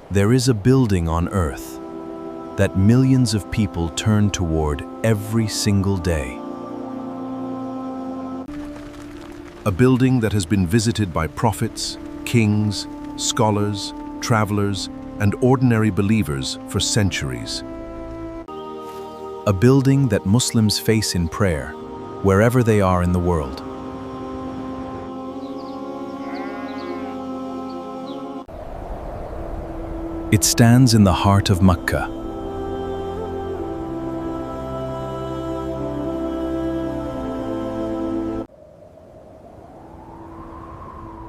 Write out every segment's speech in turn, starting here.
There is a building on earth that millions of people turn toward every single day. A building that has been visited by prophets, kings, scholars, travelers, and ordinary believers for centuries. A building that Muslims face in prayer, wherever they are in the world. It stands in the heart of Makkah.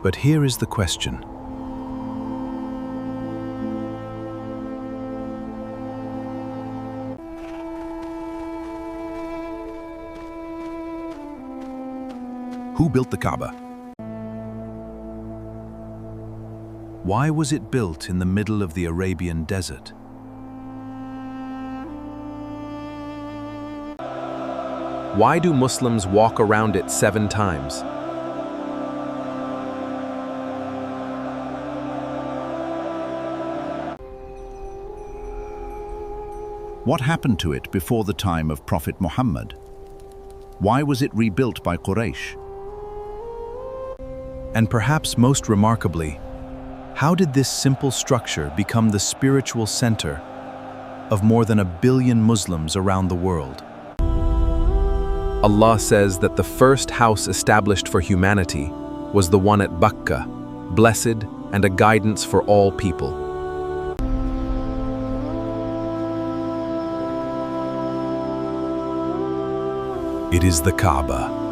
But here is the question. Who built the Kaaba? Why was it built in the middle of the Arabian desert? Why do Muslims walk around it 7 times? What happened to it before the time of Prophet Muhammad? Why was it rebuilt by Quraysh? And perhaps most remarkably, how did this simple structure become the spiritual center of more than 1 billion Muslims around the world? Allah says that the first house established for humanity was the one at Bakkah, blessed and a guidance for all people. It is the Kaaba.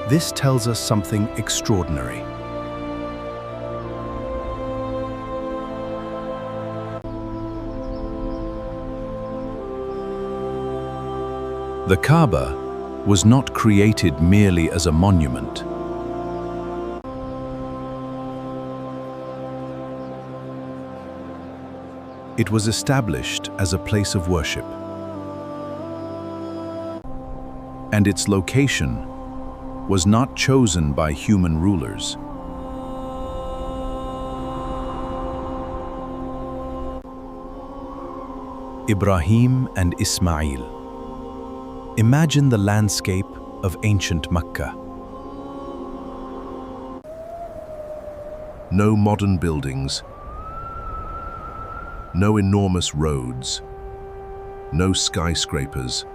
This tells us something extraordinary. The Kaaba was not created merely as a monument. It was established as a place of worship. And its location was not chosen by human rulers. Ibrahim and Ismail. Imagine the landscape of ancient Makkah. No modern buildings, no enormous roads, no skyscrapers.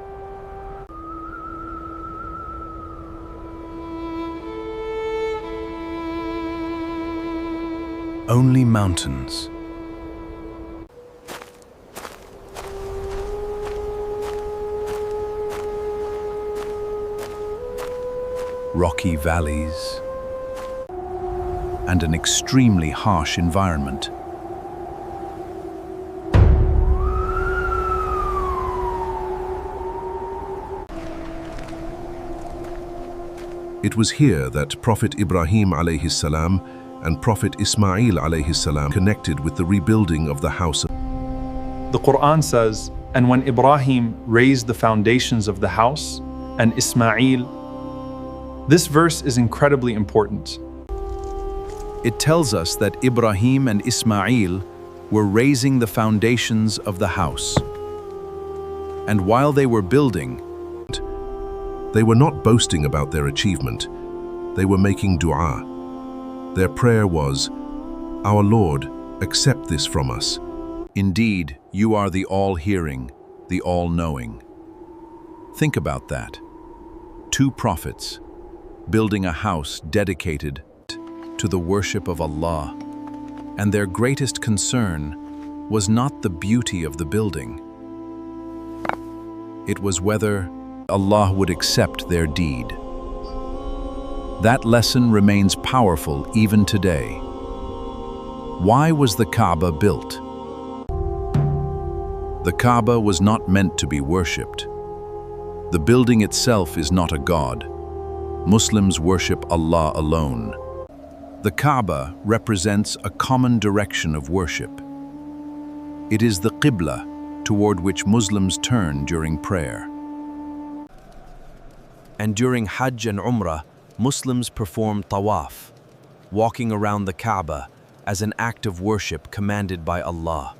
Only mountains. Rocky valleys, and an extremely harsh environment. It was here that Prophet Ibrahim alayhi salam and Prophet Ismail alayhi salam connected with the rebuilding of the house. The Quran says, "And when Ibrahim raised the foundations of the house, and Ismail." This verse is incredibly important. It tells us that Ibrahim and Ismail were raising the foundations of the house. And while they were building, they were not boasting about their achievement. They were making dua. Their prayer was, "Our Lord, accept this from us." Indeed, you are the all-hearing, the all-knowing. Think about that. 2 prophets building a house dedicated to the worship of Allah, and their greatest concern was not the beauty of the building. It was whether Allah would accept their deed. That lesson remains powerful even today. Why was the Kaaba built? The Kaaba was not meant to be worshipped. The building itself is not a god. Muslims worship Allah alone. The Kaaba represents a common direction of worship. It is the Qiblah toward which Muslims turn during prayer. And during Hajj and Umrah, Muslims perform Tawaf, walking around the Kaaba as an act of worship commanded by Allah.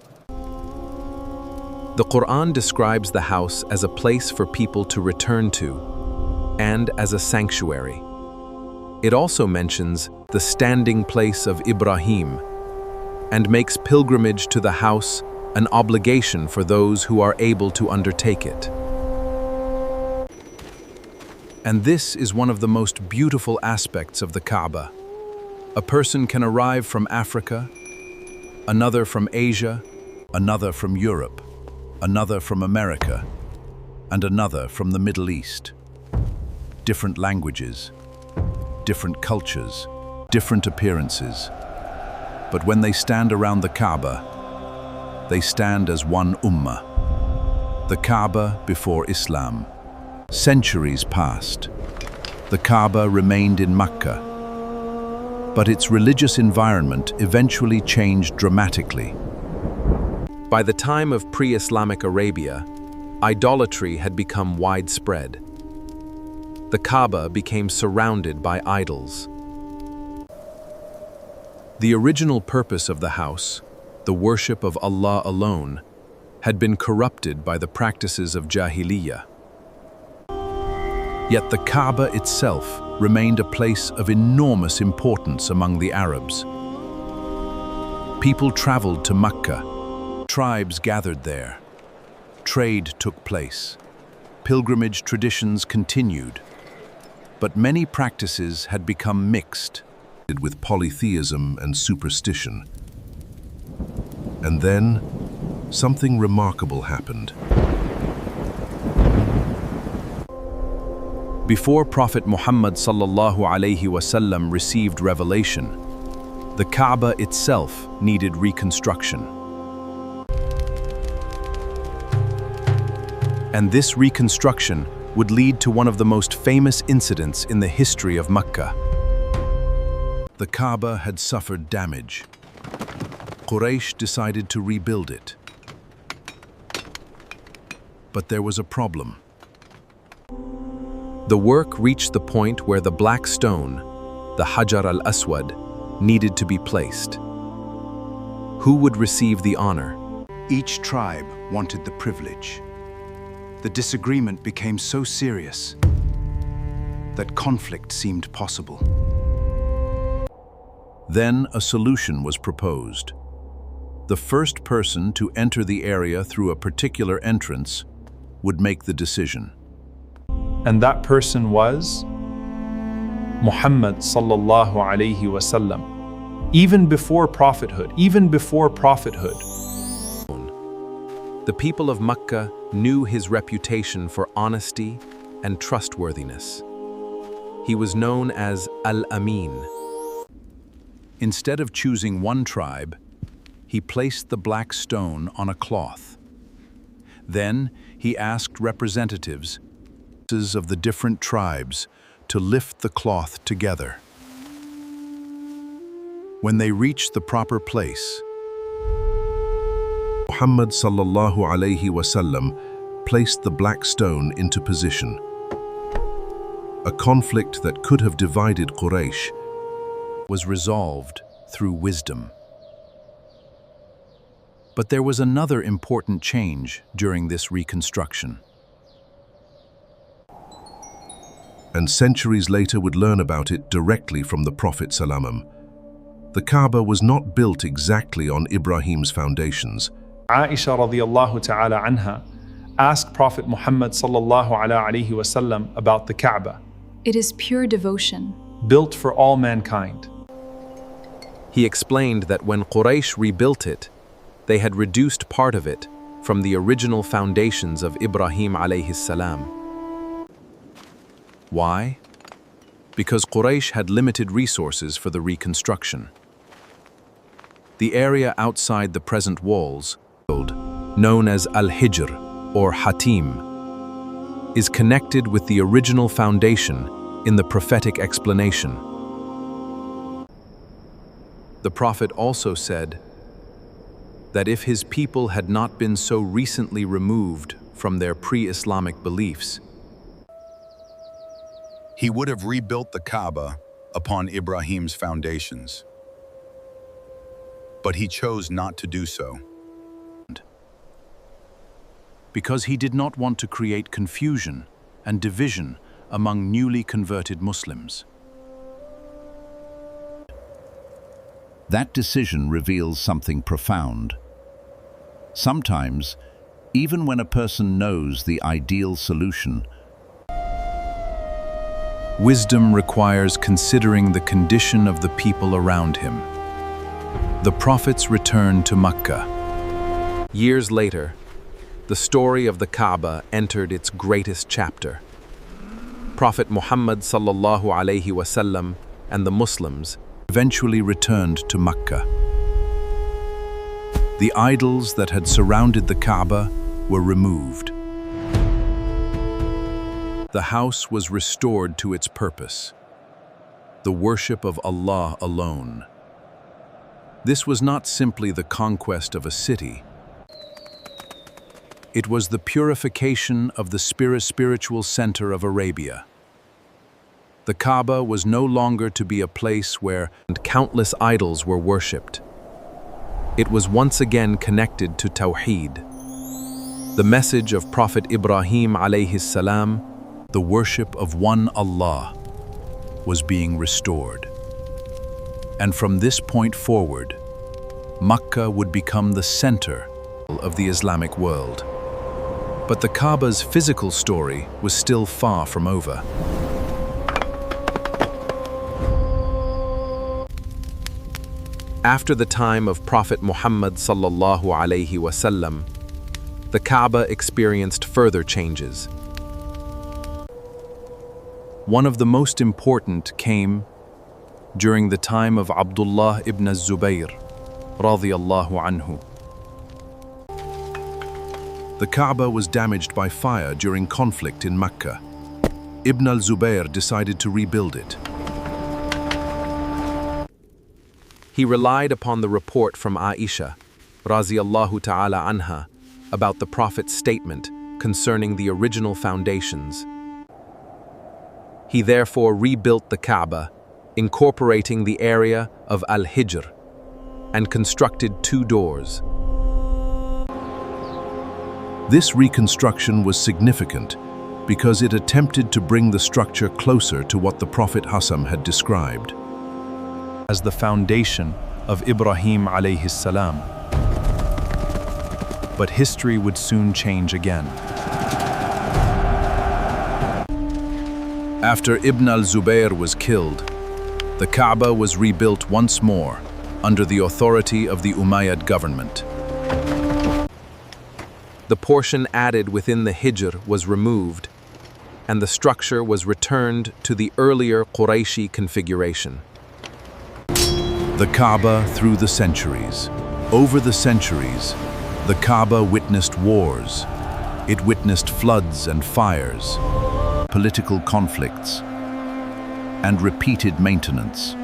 The Quran describes the house as a place for people to return to and as a sanctuary. It also mentions the standing place of Ibrahim and makes pilgrimage to the house an obligation for those who are able to undertake it. And this is one of the most beautiful aspects of the Kaaba. A person can arrive from Africa, another from Asia, Another from Europe, another from America, and another from the Middle East. Different languages, different cultures, different appearances. But when they stand around the Kaaba, they stand as one ummah. The Kaaba before Islam. Centuries passed. The Kaaba remained in Makkah, but its religious environment eventually changed dramatically. By the time of pre-Islamic Arabia, idolatry had become widespread. The Kaaba became surrounded by idols. The original purpose of the house, the worship of Allah alone, had been corrupted by the practices of Jahiliyyah. Yet the Kaaba itself remained a place of enormous importance among the Arabs. People traveled to Makkah. Tribes gathered there. Trade took place. Pilgrimage traditions continued. But many practices had become mixed with polytheism and superstition. And then, something remarkable happened. Before Prophet Muhammad sallallahu alaihi wasallam received revelation, the Kaaba itself needed reconstruction. And this reconstruction would lead to one of the most famous incidents in the history of Makkah. The Kaaba had suffered damage. Quraysh decided to rebuild it. But there was a problem. The work reached the point where the black stone, the Hajar al-Aswad, needed to be placed. Who would receive the honor? Each tribe wanted the privilege. The disagreement became so serious that conflict seemed possible. Then a solution was proposed. The first person to enter the area through a particular entrance would make the decision. And that person was Muhammad sallallahu alaihi wasallam. Even before prophethood, The people of Makkah knew his reputation for honesty and trustworthiness. He was known as al-Amin. Instead of choosing one tribe, he placed the black stone on a cloth. Then he asked representatives of the different tribes to lift the cloth together. When they reached the proper place, Muhammad sallallahu alaihi wasallam placed the black stone into position. A conflict that could have divided Quraysh was resolved through wisdom. But there was another important change during this reconstruction. And centuries later would learn about it directly from the Prophet Sallallahu. The Kaaba was not built exactly on Ibrahim's foundations. Aisha radiyallahu ta'ala anha asked Prophet Muhammad sallallahu alaihi wasallam about the Kaaba. It is pure devotion, built for all mankind. He explained that when Quraysh rebuilt it, they had reduced part of it from the original foundations of Ibrahim alayhi salam. Why? Because Quraysh had limited resources for the reconstruction. The area outside the present walls, known as al-Hijr or Hatim, is connected with the original foundation in the prophetic explanation. The Prophet also said that if his people had not been so recently removed from their pre-Islamic beliefs, He would have rebuilt the Kaaba upon Ibrahim's foundations. But he chose not to do so. Because he did not want to create confusion and division among newly converted Muslims. That decision reveals something profound. Sometimes, even when a person knows the ideal solution, Wisdom requires considering the condition of the people around him. The prophets returned to Makkah. Years later, the story of the Kaaba entered its greatest chapter. Prophet Muhammad sallallahu alaihi wasallam and the Muslims Eventually returned to Makkah. The idols that had surrounded the Kaaba were removed. The house was restored to its purpose, the worship of Allah alone. This was not simply the conquest of a city. It was the purification of the spiritual center of Arabia. The Kaaba was no longer to be a place where countless idols were worshipped. It was once again connected to Tawhid. The message of Prophet Ibrahim alayhi salam, the worship of one Allah, was being restored. And from this point forward, Makkah would become the center of the Islamic world. But the Kaaba's physical story was still far from over. After the time of Prophet Muhammad sallallahu alaihi wasallam, the Kaaba experienced further changes. One of the most important came during the time of Abdullah ibn al-Zubayr, radiyallahu anhu. The Kaaba was damaged by fire during conflict in Makkah. Ibn al-Zubayr decided to rebuild it. He relied upon the report from Aisha, radiyallahu ta'ala anha, about the Prophet's statement concerning the original foundations. He therefore rebuilt the Kaaba, incorporating the area of al-Hijr, and constructed 2 doors. This reconstruction was significant because it attempted to bring the structure closer to what the Prophet Hassan had described as the foundation of Ibrahim alayhi salam. But history would soon change again. After Ibn al-Zubayr was killed, the Kaaba was rebuilt once more under the authority of the Umayyad government. The portion added within the Hijr was removed, and the structure was returned to the earlier Qurayshi configuration. the Kaaba through the centuries. Over the centuries, the Kaaba witnessed wars. It witnessed floods and fires, political conflicts, and repeated maintenance.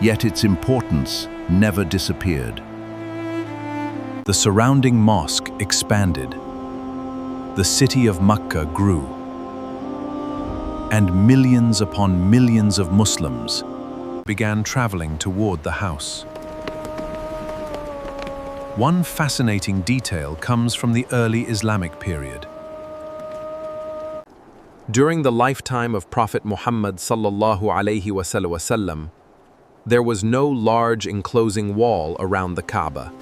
Yet its importance never disappeared. The surrounding mosque expanded. The city of Makkah grew. And millions upon millions of Muslims began traveling toward the house. One fascinating detail comes from the early Islamic period. During the lifetime of Prophet Muhammad sallallahu alaihi wasallam, there was no large enclosing wall around the Kaaba.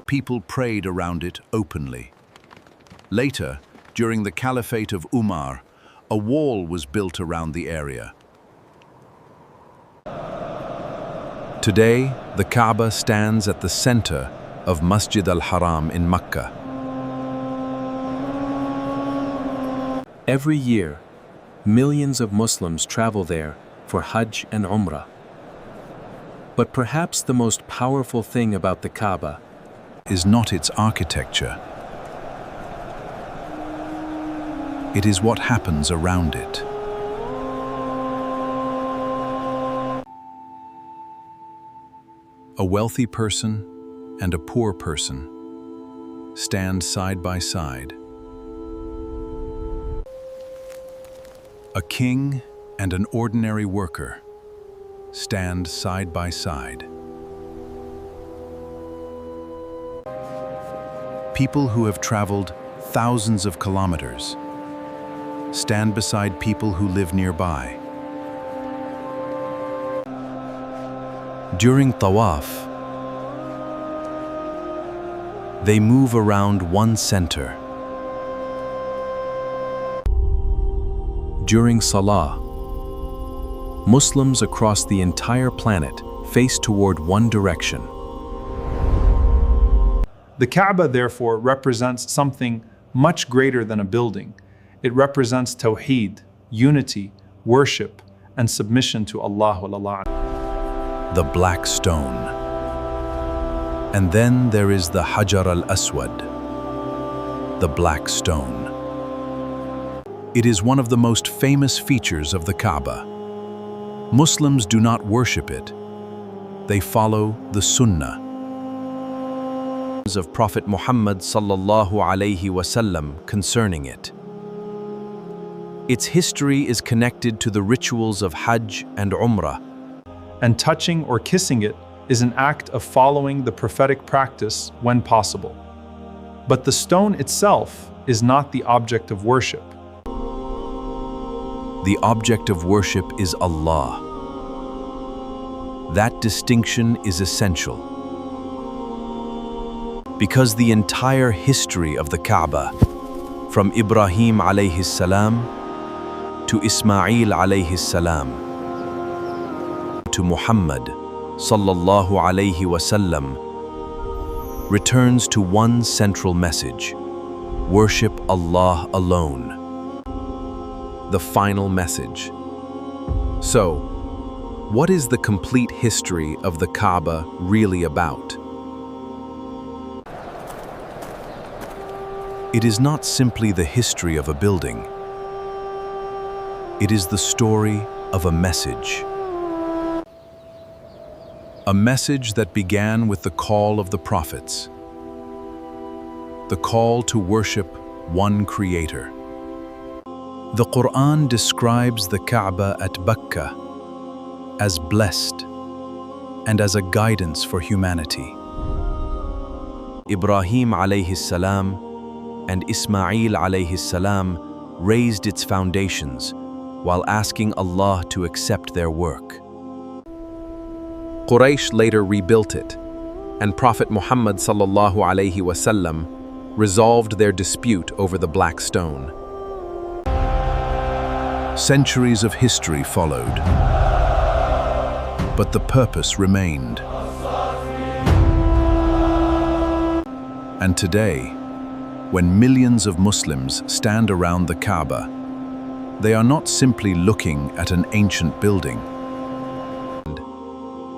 People prayed around it openly. Later, during the Caliphate of Umar, a wall was built around the area. Today, the Kaaba stands at the center of Masjid al-Haram in Makkah. Every year, millions of Muslims travel there for Hajj and Umrah. But perhaps the most powerful thing about the Kaaba is not its architecture. It is what happens around it. A wealthy person and a poor person stand side by side. A king and an ordinary worker stand side by side. People who have traveled thousands of kilometers stand beside people who live nearby. During Tawaf, they move around one center. During Salah, Muslims across the entire planet face toward one direction. The Kaaba, therefore, represents something much greater than a building. It represents Tawhid, unity, worship, and submission to Allah. The black stone. And then there is the Hajar al-Aswad, the black stone. It is one of the most famous features of the Kaaba. Muslims do not worship it. They follow the Sunnah of Prophet Muhammad sallallahu alaihi wasallam concerning it. Its history is connected to the rituals of Hajj and Umrah. And touching or kissing it is an act of following the prophetic practice when possible. But the stone itself is not the object of worship. The object of worship is Allah. That distinction is essential, because the entire history of the Kaaba, from Ibrahim alayhi salam to Ismail alayhi salam to Muhammad sallallahu alayhi wasallam, returns to one central message: worship Allah alone. The final message. So, what is the complete history of the Kaaba really about? It is not simply the history of a building. It is the story of a message. A message that began with the call of the prophets. The call to worship one Creator. The Quran describes the Kaaba at Bakkah as blessed and as a guidance for humanity. Ibrahim alayhi salam and Ismail alayhi salam raised its foundations while asking Allah to accept their work. Quraysh later rebuilt it, and Prophet Muhammad sallallahu alayhi wasallam resolved their dispute over the black stone. Centuries of history followed, but the purpose remained. And today, when millions of Muslims stand around the Kaaba, they are not simply looking at an ancient building.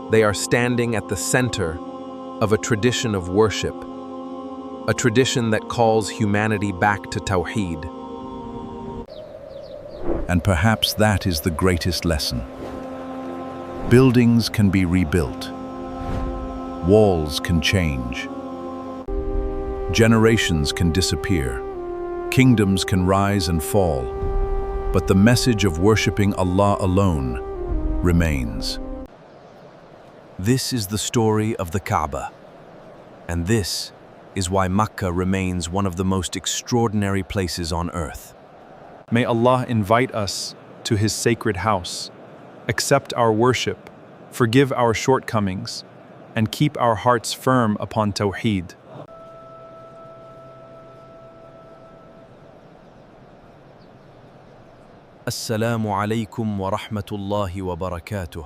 They are standing at the center of a tradition of worship, a tradition that calls humanity back to Tawhid. And perhaps that is the greatest lesson. Buildings can be rebuilt. Walls can change. Generations can disappear. Kingdoms can rise and fall. But the message of worshipping Allah alone remains. This is the story of the Kaaba. And this is why Makkah remains one of the most extraordinary places on earth. May Allah invite us to His sacred house, accept our worship, forgive our shortcomings, and keep our hearts firm upon Tawhid. Assalamu alaikum wa rahmatullahi wa barakatuh.